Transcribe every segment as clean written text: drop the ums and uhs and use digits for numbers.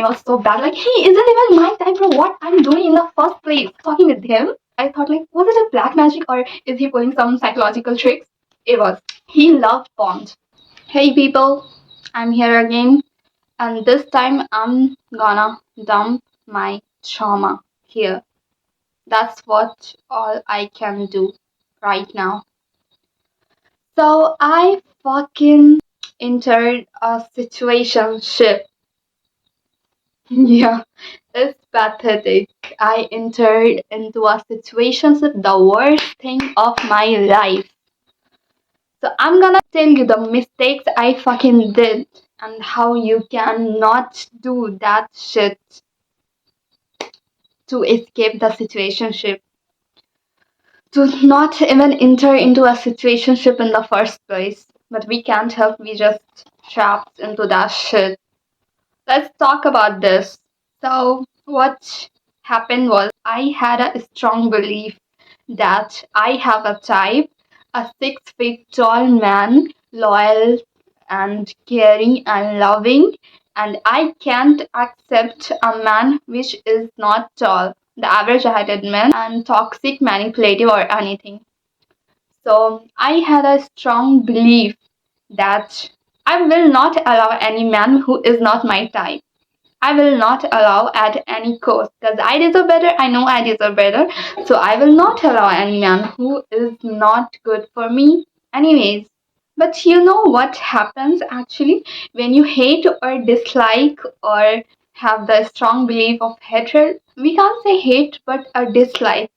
was so bad. Like, he isn't even my type, bro. What I'm doing in the first place, talking with him. I thought, like, was it a black magic or is he pulling some psychological tricks? It was. He loved Bond. Hey people, I'm here again, and this time I'm gonna dump my trauma here. That's what all I can do right now. So I fucking entered a situationship. Yeah, it's pathetic. I entered into a situationship, the worst thing of my life. So I'm gonna tell you the mistakes I fucking did and how you cannot do that shit to escape the situationship. To not even enter into a situationship in the first place. But we can't help, we just trapped into that shit. Let's talk about this. So, what happened was I had a strong belief that I have a type, a 6 feet tall man, loyal and caring and loving, and I can't accept a man which is not tall, the average heighted man, and toxic, manipulative, or anything. So, I had a strong belief that I will not allow any man who is not my type. I will not allow at any cost because I deserve better. I know I deserve better. So I will not allow any man who is not good for me, anyways. But you know what happens actually when you hate or dislike or have the strong belief of hatred? We can't say hate, but a dislike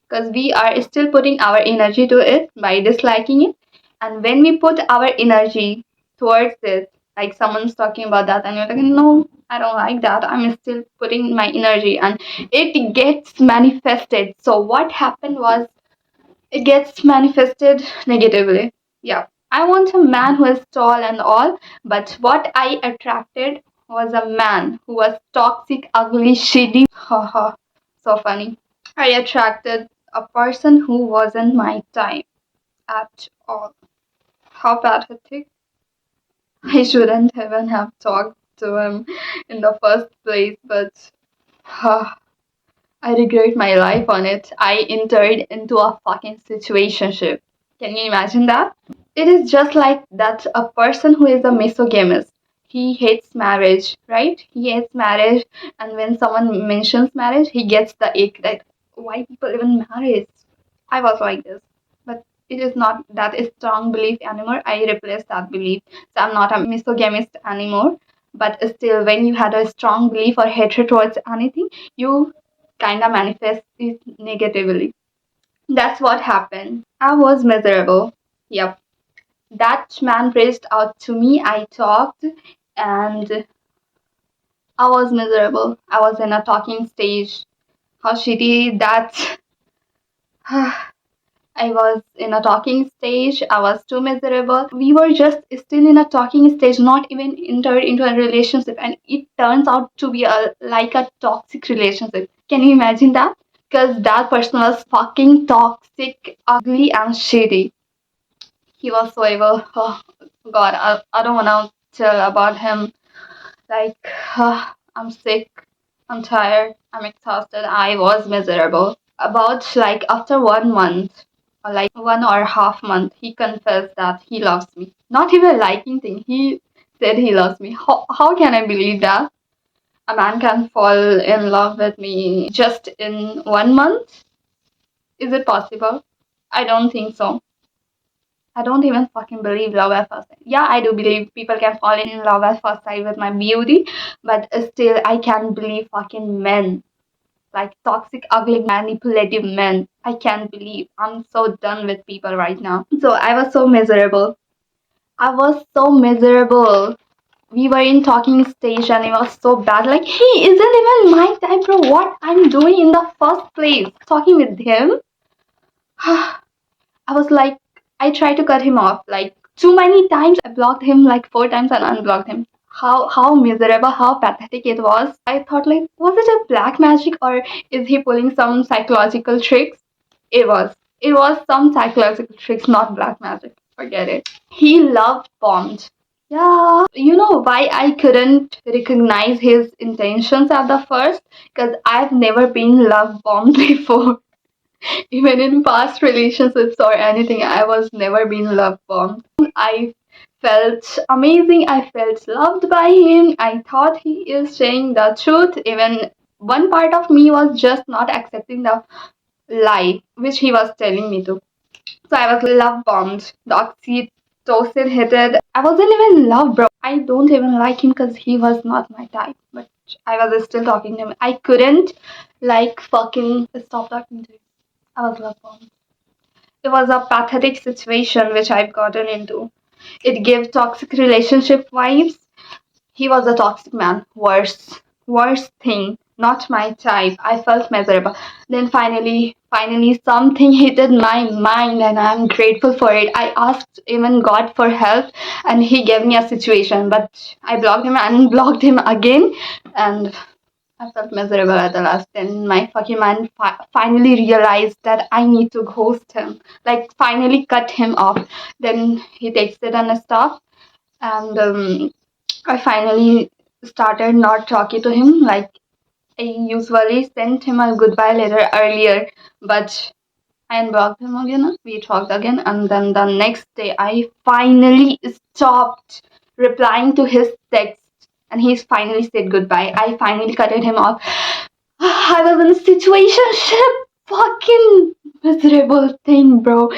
because we are still putting our energy to it by disliking it. And when we put our energy towards it, like someone's talking about that, and you're like, no, I don't like that. I'm still putting my energy, and it gets manifested. So, what happened was it gets manifested negatively. Yeah. I want a man who is tall and all, but what I attracted was a man who was toxic, ugly, shitty. Haha, so funny. I attracted a person who wasn't my type at all. How pathetic. I shouldn't even have talked to him in the first place, but I regret my life on it. I entered into a fucking situationship. Can you imagine that? It is just like that a person who is a misogynist. He hates marriage, right? He hates marriage, and when someone mentions marriage, he gets the ick. Like, why people even marry? I was like this, but it is not that strong belief anymore. I replaced that belief, so I'm not a misogynist anymore. But still, when you had a strong belief or hatred towards anything, you kind of manifest it negatively. That's what happened. I was miserable. Yep. That man reached out to me. I talked, and I was miserable. I was in a talking stage. How shitty that. I was in a talking stage. I was too miserable. We were just still in a talking stage, not even entered into a relationship, and it turns out to be like a toxic relationship. Can you imagine that? Because that person was fucking toxic, ugly, and shitty. He was so evil. Oh, God, I don't want to tell about him. Like, I'm sick, I'm tired, I'm exhausted. I was miserable. About like after 1 month, or like 1.5 month, he confessed that he loves me. Not even liking thing. He said he loves me. How can I believe that? A man can fall in love with me just in 1 month? Is it possible? I don't think so. I don't even fucking believe love at first sight. Yeah, I do believe people can fall in love at first sight with my beauty, but still, I can't believe fucking men. Like toxic, ugly, manipulative men. I can't believe. I'm so done with people right now. So I was so miserable. I was so miserable. We were in talking stage and it was so bad. Like, he isn't even my type, bro. What I'm doing in the first place. Talking with him. I was like, I tried to cut him off like too many times. I blocked him like 4 times and unblocked him. How miserable, how pathetic it was. I thought like, was it a black magic or is he pulling some psychological tricks? It was. It was some psychological tricks, not black magic. Forget it. He loved bombs. Yeah, you know why I couldn't recognize his intentions at the first? Because I've never been love bombed before. Even in past relationships or anything, I was never been love bombed. I felt amazing. I felt loved by him. I thought he is saying the truth. Even one part of me was just not accepting the lie which he was telling me to. So I was love bombed. The oxytocin hit it. I wasn't even in love, bro. I don't even like him because he was not my type. But I was still talking to him. I couldn't like fucking stop talking to him. I was love bombed. It was a pathetic situation which I've gotten into. It gave toxic relationship vibes. He was a toxic man. Worst thing. Not my type. I felt miserable. Then finally, something hit my mind, and I'm grateful for it. I asked even God for help, and He gave me a situation. But I blocked him and blocked him again, and I felt miserable at the last. Then my fucking mind finally realized that I need to ghost him. Like, finally cut him off. Then he texted and stuff. And I finally started not talking to him. Like, I usually sent him a goodbye letter earlier. But I unblocked him again. We talked again. And then the next day, I finally stopped replying to his text. And he's finally said goodbye. I finally cut him off. I was in a situationship. Fucking miserable thing, bro.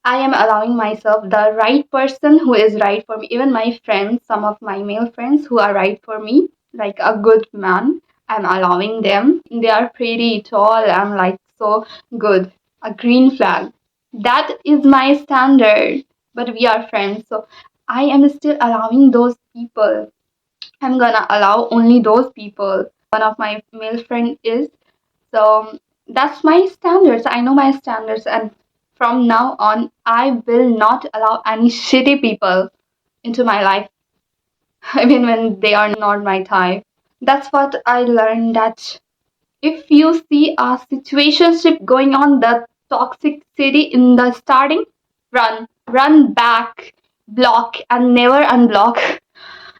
I am allowing myself the right person who is right for me. Even my friends, some of my male friends who are right for me, like a good man, I'm allowing them. They are pretty tall and like so good. A green flag. That is my standard. But we are friends, so I am still allowing those people. I'm gonna allow only those people. One of my male friend is so that's my standards. I know my standards, and from now on, I will not allow any shitty people into my life, even when they are not my type. That's what I learned that if you see a situationship going on, the toxic city in the starting, run back, block, and never unblock.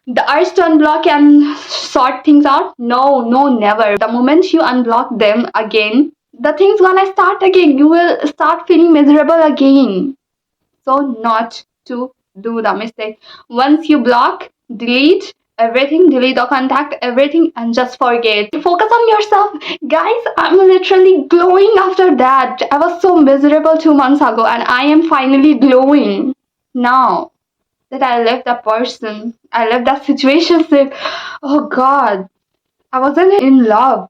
The urge to unblock and sort things out? No, never. The moment you unblock them again, the thing's gonna start again. You will start feeling miserable again. So, not to do the mistake. Once you block, delete everything, delete the contact, everything, and just forget. Focus on yourself. Guys, I'm literally glowing after that. I was so miserable 2 months ago, and I am finally glowing now that I left that person. I left that situationship. Oh God, I wasn't in love.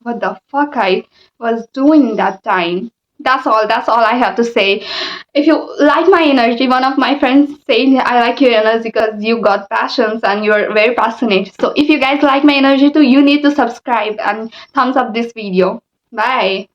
What the fuck I was doing that time? That's all. That's all I have to say. If you like my energy, one of my friends said I like your energy because you got passions and you're very passionate. So if you guys like my energy too, you need to subscribe and thumbs up this video. Bye.